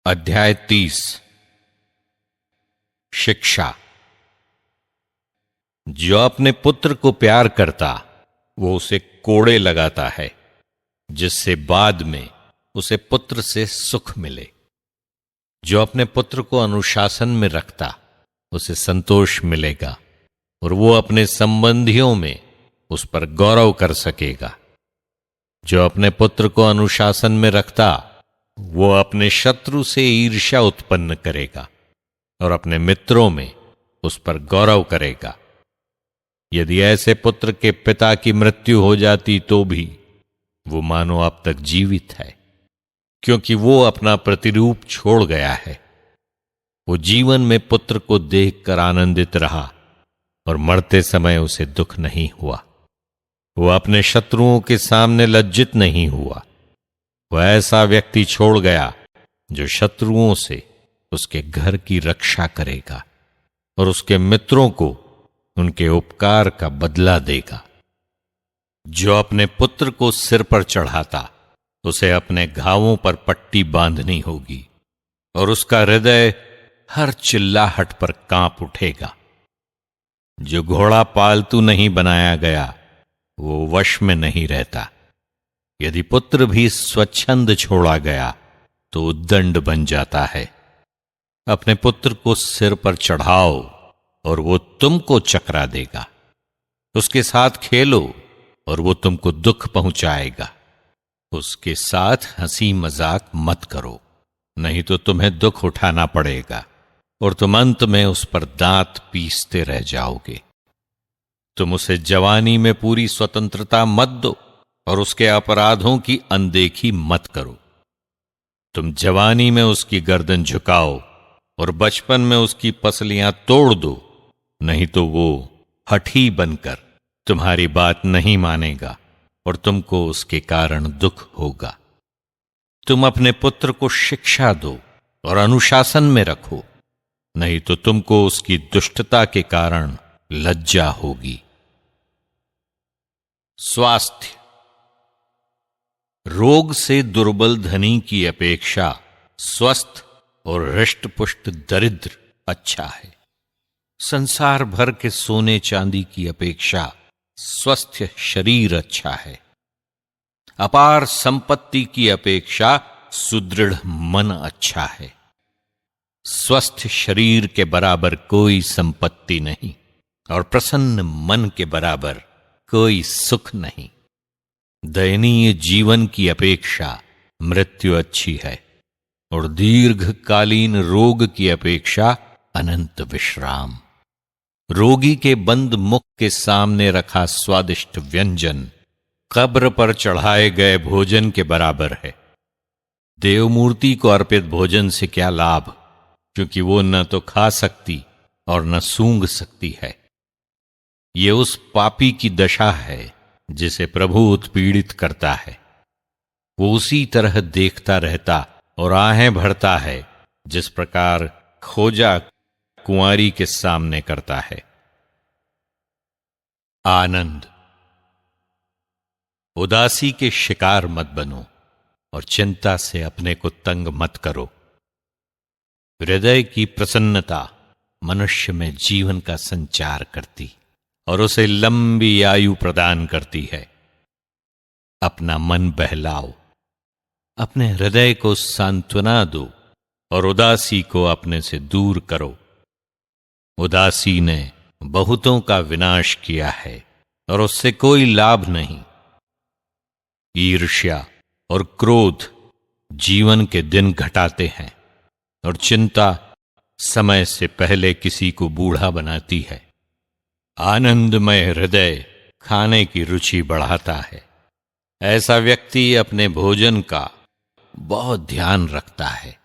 अध्याय 30 शिक्षा। जो अपने पुत्र को प्यार करता वो उसे कोड़े लगाता है, जिससे बाद में उसे पुत्र से सुख मिले। जो अपने पुत्र को अनुशासन में रखता उसे संतोष मिलेगा और वो अपने संबंधियों में उस पर गौरव कर सकेगा। जो अपने पुत्र को अनुशासन में रखता वो अपने शत्रु से ईर्ष्या उत्पन्न करेगा और अपने मित्रों में उस पर गौरव करेगा। यदि ऐसे पुत्र के पिता की मृत्यु हो जाती तो भी वो मानो अब तक जीवित है, क्योंकि वो अपना प्रतिरूप छोड़ गया है। वो जीवन में पुत्र को देखकर आनंदित रहा और मरते समय उसे दुख नहीं हुआ। वो अपने शत्रुओं के सामने लज्जित नहीं हुआ। वह ऐसा व्यक्ति छोड़ गया जो शत्रुओं से उसके घर की रक्षा करेगा और उसके मित्रों को उनके उपकार का बदला देगा। जो अपने पुत्र को सिर पर चढ़ाता उसे अपने घावों पर पट्टी बांधनी होगी और उसका हृदय हर चिल्लाहट पर कांप उठेगा। जो घोड़ा पालतू नहीं बनाया गया वो वश में नहीं रहता। यदि पुत्र भी स्वच्छंद छोड़ा गया तो उद्दंड बन जाता है। अपने पुत्र को सिर पर चढ़ाओ और वो तुमको चकरा देगा। उसके साथ खेलो और वो तुमको दुख पहुंचाएगा। उसके साथ हंसी मजाक मत करो, नहीं तो तुम्हें दुख उठाना पड़ेगा और तुम अंत में उस पर दांत पीसते रह जाओगे। तुम उसे जवानी में पूरी स्वतंत्रता मत दो और उसके अपराधों की अनदेखी मत करो। तुम जवानी में उसकी गर्दन झुकाओ और बचपन में उसकी पसलियां तोड़ दो, नहीं तो वो हठी बनकर तुम्हारी बात नहीं मानेगा और तुमको उसके कारण दुख होगा। तुम अपने पुत्र को शिक्षा दो और अनुशासन में रखो, नहीं तो तुमको उसकी दुष्टता के कारण लज्जा होगी। स्वास्थ्य। रोग से दुर्बल धनी की अपेक्षा स्वस्थ और हृष्टपुष्ट दरिद्र अच्छा है। संसार भर के सोने चांदी की अपेक्षा स्वस्थ शरीर अच्छा है। अपार संपत्ति की अपेक्षा सुदृढ़ मन अच्छा है। स्वस्थ शरीर के बराबर कोई संपत्ति नहीं और प्रसन्न मन के बराबर कोई सुख नहीं। दयनीय जीवन की अपेक्षा मृत्यु अच्छी है और दीर्घकालीन रोग की अपेक्षा अनंत विश्राम। रोगी के बंद मुख के सामने रखा स्वादिष्ट व्यंजन कब्र पर चढ़ाए गए भोजन के बराबर है। देवमूर्ति को अर्पित भोजन से क्या लाभ, क्योंकि वो न तो खा सकती और न सूंघ सकती है। ये उस पापी की दशा है जिसे प्रभु उत्पीड़ित करता है। वो उसी तरह देखता रहता और आहें भरता है जिस प्रकार खोजा कुंवारी के सामने करता है। आनंद। उदासी के शिकार मत बनो और चिंता से अपने को तंग मत करो। हृदय की प्रसन्नता मनुष्य में जीवन का संचार करती और उसे लंबी आयु प्रदान करती है। अपना मन बहलाओ, अपने हृदय को सांत्वना दो और उदासी को अपने से दूर करो। उदासी ने बहुतों का विनाश किया है और उससे कोई लाभ नहीं। ईर्ष्या और क्रोध जीवन के दिन घटाते हैं और चिंता समय से पहले किसी को बूढ़ा बनाती है। आनंदमय हृदय खाने की रुचि बढ़ाता है। ऐसा व्यक्ति अपने भोजन का बहुत ध्यान रखता है।